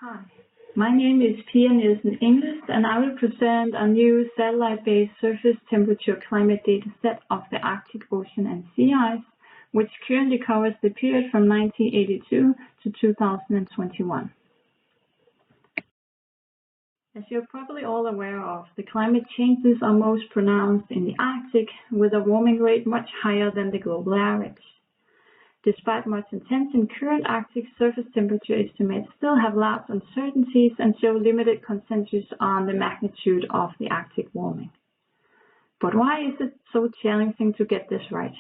Hi, my name is Nielsen-Englyst, and I will present a new satellite-based surface temperature climate data set of the Arctic Ocean and sea ice, which currently covers the period from 1982 to 2021. As you're probably all aware of, the climate changes are most pronounced in the Arctic, with a warming rate much higher than the global average. Despite much attention, current Arctic surface temperature estimates still have large uncertainties and show limited consensus on the magnitude of the Arctic warming. But why is it so challenging to get this right?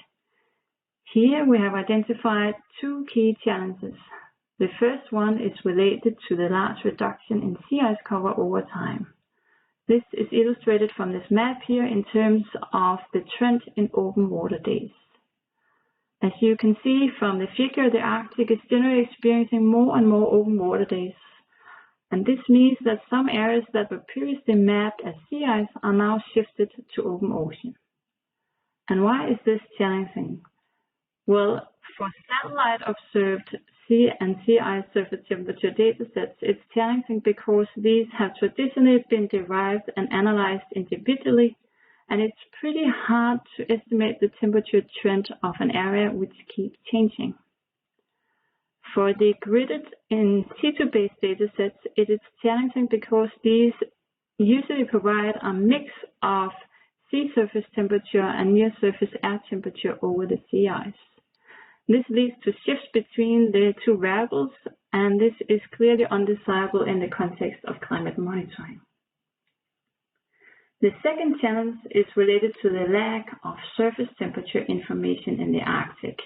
Here we have identified two key challenges. The first one is related to the large reduction in sea ice cover over time. This is illustrated from this map here in terms of the trend in open water days. As you can see from the figure, the Arctic is generally experiencing more and more open water days. And this means that some areas that were previously mapped as sea ice are now shifted to open ocean. And why is this challenging? Well, for satellite-observed sea and sea ice surface temperature datasets, it's challenging because these have traditionally been derived and analyzed individually, and it's pretty hard to estimate the temperature trend of an area which keeps changing. For the gridded in situ-based datasets, it is challenging because these usually provide a mix of sea surface temperature and near-surface air temperature over the sea ice. This leads to shifts between the two variables, and this is clearly undesirable in the context of climate monitoring. The second challenge is related to the lack of surface temperature information in the Arctic.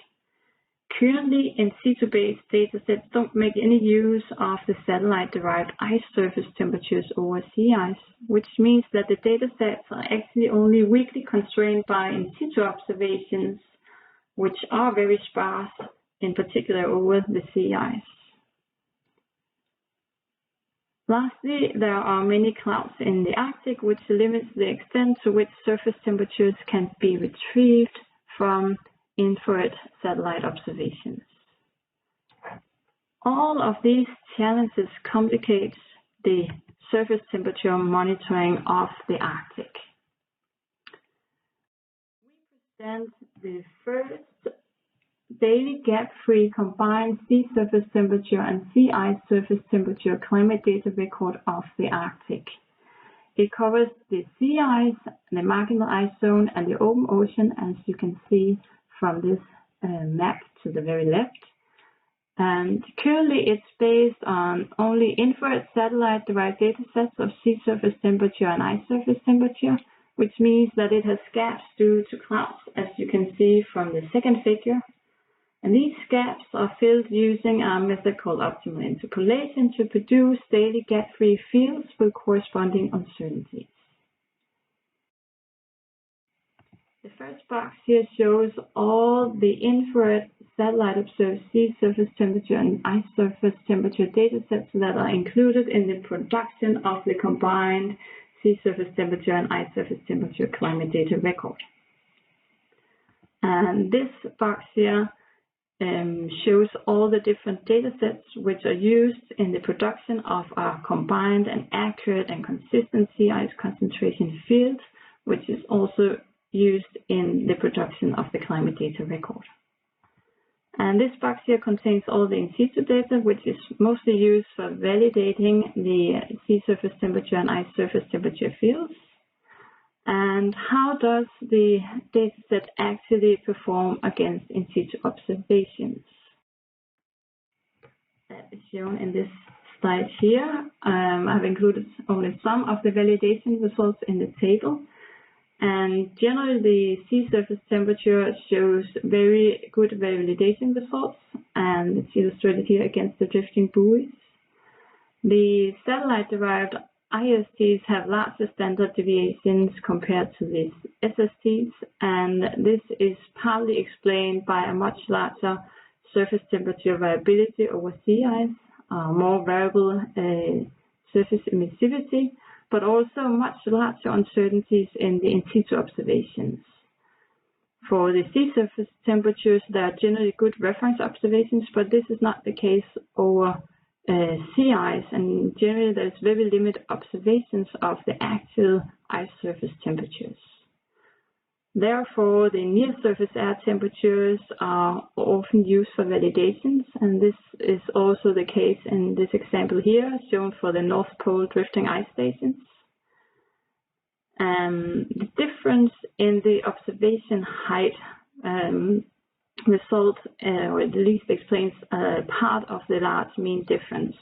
Currently, in situ-based datasets don't make any use of the satellite-derived ice surface temperatures over sea ice, which means that the datasets are actually only weakly constrained by in situ observations, which are very sparse, in particular over the sea ice. Lastly, there are many clouds in the Arctic, which limits the extent to which surface temperatures can be retrieved from infrared satellite observations. All of these challenges complicate the surface temperature monitoring of the Arctic. We present the first daily gap-free combined sea surface temperature and sea ice surface temperature climate data record of the Arctic. It covers the sea ice, the marginal ice zone, and the open ocean, as you can see from this map to the very left. And currently it's based on only infrared satellite-derived data sets of sea surface temperature and ice surface temperature, which means that it has gaps due to clouds, as you can see from the second figure. And these gaps are filled using a method called optimal interpolation to produce daily gap-free fields with corresponding uncertainties. The first box here shows all the infrared satellite-observed sea surface temperature and ice surface temperature datasets that are included in the production of the combined sea surface temperature and ice surface temperature climate data record. And this box here shows all the different data sets which are used in the production of our combined and accurate and consistent sea ice concentration field, which is also used in the production of the climate data record. And this box here contains all the in situ data, which is mostly used for validating the sea surface temperature and ice surface temperature fields. And how does the dataset actually perform against in situ observations? That is shown in this slide here. I've included only some of the validation results in the table. And generally, the sea surface temperature shows very good validation results, and it's illustrated here against the drifting buoys. The satellite-derived ISTs have larger standard deviations compared to these SSTs, and this is partly explained by a much larger surface temperature variability over sea ice, more variable surface emissivity, but also much larger uncertainties in the in situ observations. For the sea surface temperatures, there are generally good reference observations, but this is not the case over sea ice, and generally there's very limited observations of the actual ice surface temperatures. Therefore, the near surface air temperatures are often used for validations, and this is also the case in this example here, shown for the North Pole drifting ice stations. The difference in the observation height result, or at least explains part of the large mean difference.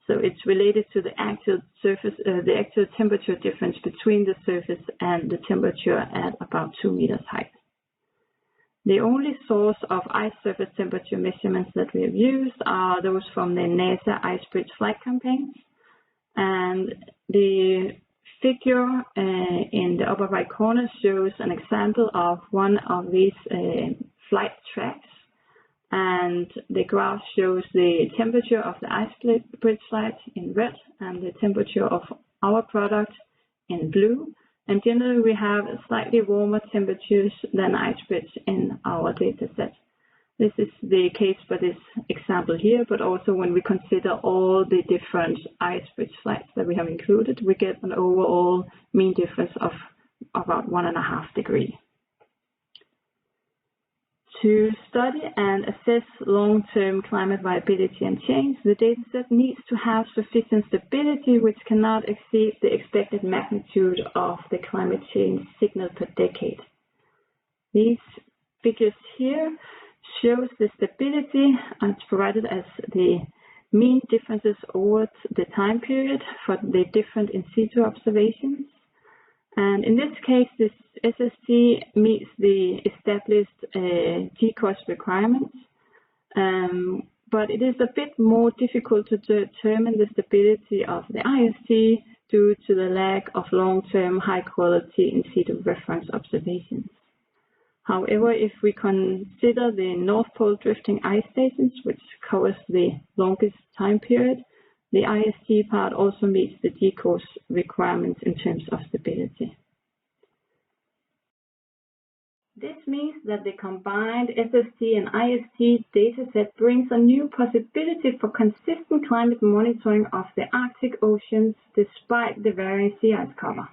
So it's related to the actual surface, the actual temperature difference between the surface and the temperature at about 2 meters height. The only source of ice surface temperature measurements that we have used are those from the NASA Ice Bridge flight campaigns, and the figure in the upper right corner shows an example of one of these flight tracks, and the graph shows the temperature of the ice bridge flight in red and the temperature of our product in blue. And generally we have slightly warmer temperatures than ice bridge in our data set. This is the case for this example here, but also when we consider all the different ice bridge flights that we have included, we get an overall mean difference of about 1.5 degrees. To study and assess long-term climate viability and change, the dataset needs to have sufficient stability which cannot exceed the expected magnitude of the climate change signal per decade. These figures here shows the stability it's provided as the mean differences over the time period for the different in situ observations. And in this case, this SST meets the established GCOS requirements, but it is a bit more difficult to determine the stability of the IST due to the lack of long-term high-quality in situ reference observations. However, if we consider the North Pole drifting ice stations, which covers the longest time period, the IST part also meets the GCOS requirements in terms of stability. This means that the combined SST and IST dataset brings a new possibility for consistent climate monitoring of the Arctic oceans despite the varying sea ice cover.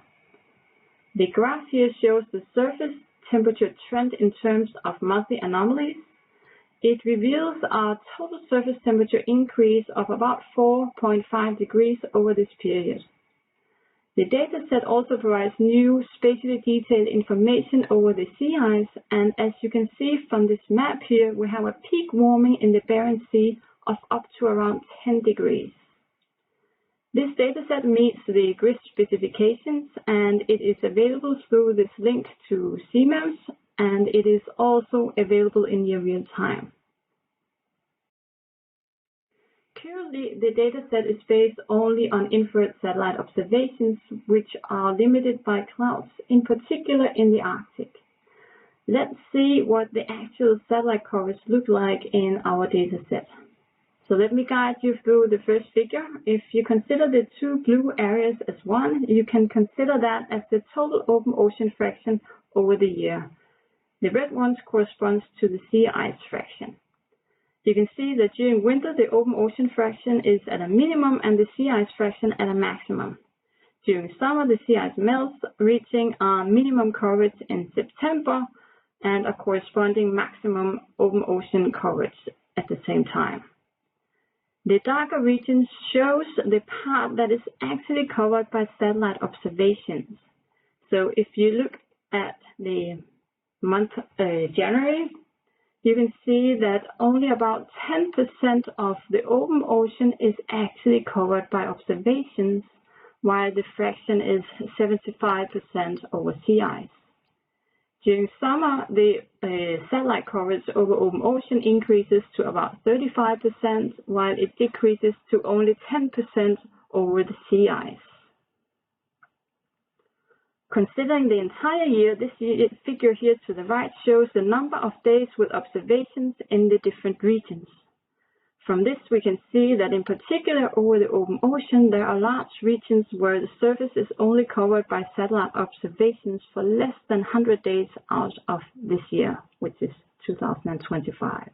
The graph here shows the surface temperature trend in terms of monthly anomalies. It reveals a total surface temperature increase of about 4.5 degrees over this period. The dataset also provides new spatially detailed information over the sea ice, and as you can see from this map here, we have a peak warming in the Barents Sea of up to around 10 degrees. This dataset meets the GRIS specifications, and it is available through this link to CMOS, and it is also available in near real time. Currently, the dataset is based only on infrared satellite observations, which are limited by clouds, in particular in the Arctic. Let's see what the actual satellite coverage look like in our dataset. So let me guide you through the first figure. If you consider the two blue areas as one, you can consider that as the total open ocean fraction over the year. The red ones corresponds to the sea ice fraction. You can see that during winter, the open ocean fraction is at a minimum and the sea ice fraction at a maximum. During summer, the sea ice melts, reaching a minimum coverage in September and a corresponding maximum open ocean coverage at the same time. The darker region shows the part that is actually covered by satellite observations. So if you look at the month January, you can see that only about 10% of the open ocean is actually covered by observations, while the fraction is 75% over sea ice. During summer, the satellite coverage over open ocean increases to about 35%, while it decreases to only 10% over the sea ice. Considering the entire year, this figure here to the right shows the number of days with observations in the different regions. From this, we can see that in particular over the open ocean, there are large regions where the surface is only covered by satellite observations for less than 100 days out of this year, which is 2025.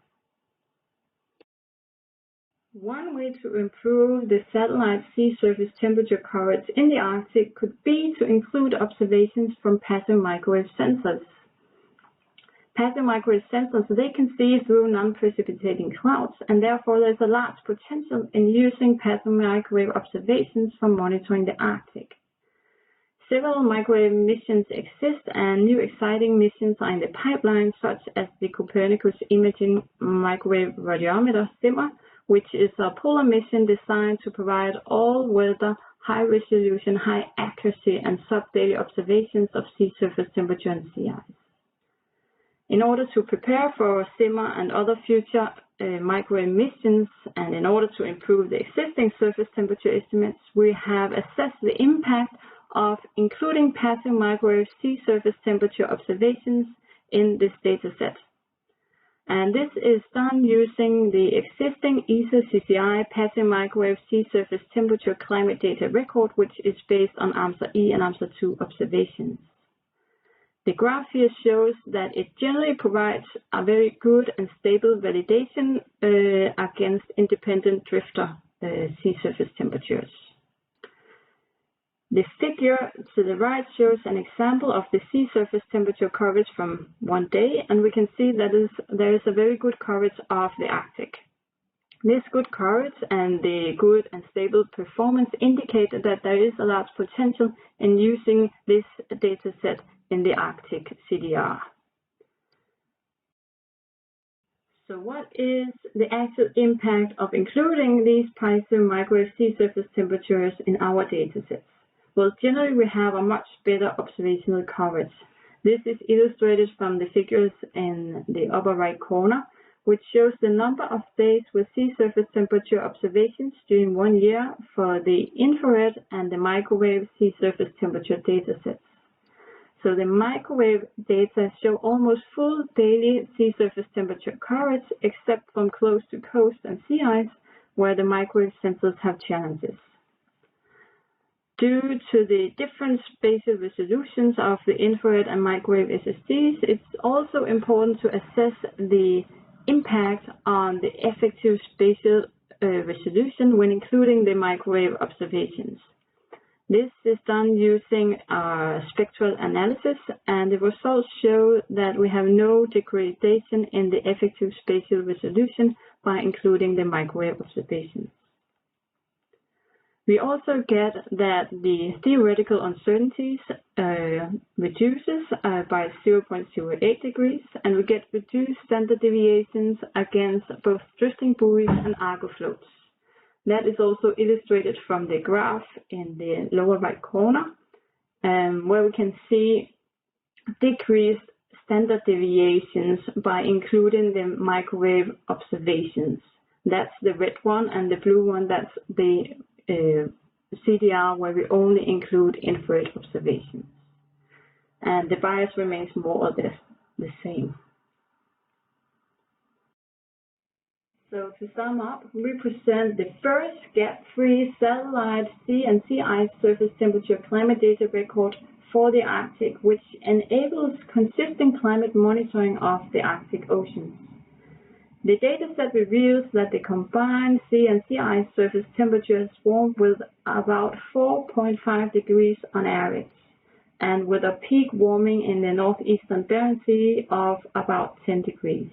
One way to improve the satellite sea surface temperature coverage in the Arctic could be to include observations from passive microwave sensors. Passive microwave sensors, they can see through non-precipitating clouds, and therefore there's a large potential in using passive microwave observations for monitoring the Arctic. Several microwave missions exist, and new exciting missions are in the pipeline, such as the Copernicus Imaging Microwave Radiometer (SIMR), which is a polar mission designed to provide all-weather, high-resolution, high-accuracy, and sub-daily observations of sea surface temperature and sea ice. In order to prepare for SIMR and other future microwave missions, and in order to improve the existing surface temperature estimates, we have assessed the impact of including passive microwave sea surface temperature observations in this dataset. And this is done using the existing ESA-CCI passive microwave sea surface temperature climate data record, which is based on AMSA E and AMSA 2 observations. The graph here shows that it generally provides a very good and stable validation against independent drifter sea surface temperatures. The figure to the right shows an example of the sea surface temperature coverage from one day, and we can see that there is a very good coverage of the Arctic. This good coverage and the good and stable performance indicate that there is a large potential in using this dataset in the Arctic CDR. So what is the actual impact of including these passive microwave sea surface temperatures in our datasets? Well, generally we have a much better observational coverage. This is illustrated from the figures in the upper right corner, which shows the number of days with sea surface temperature observations during 1 year for the infrared and the microwave sea surface temperature datasets. So the microwave data show almost full daily sea surface temperature coverage, except from close to coast and sea ice, where the microwave sensors have challenges. Due to the different spatial resolutions of the infrared and microwave SSDs, it's also important to assess the impact on the effective spatial resolution when including the microwave observations. This is done using spectral analysis, and the results show that we have no degradation in the effective spatial resolution by including the microwave observations. We also get that the theoretical uncertainties reduces by 0.08 degrees, and we get reduced standard deviations against both drifting buoys and Argo floats. That is also illustrated from the graph in the lower right corner, where we can see decreased standard deviations by including the microwave observations. That's the red one, and the blue one, that's the CDR, where we only include infrared observations. And the bias remains more or less the same. So to sum up, we present the first gap-free satellite sea and sea ice surface temperature climate data record for the Arctic, which enables consistent climate monitoring of the Arctic oceans. The dataset reveals that the combined sea and sea ice surface temperatures warm with about 4.5 degrees on average, and with a peak warming in the northeastern Barents Sea of about 10 degrees.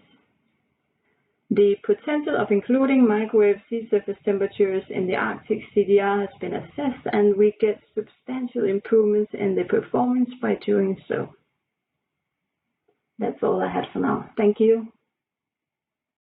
The potential of including microwave sea surface temperatures in the Arctic CDR has been assessed, and we get substantial improvements in the performance by doing so. That's all I had for now. Thank you.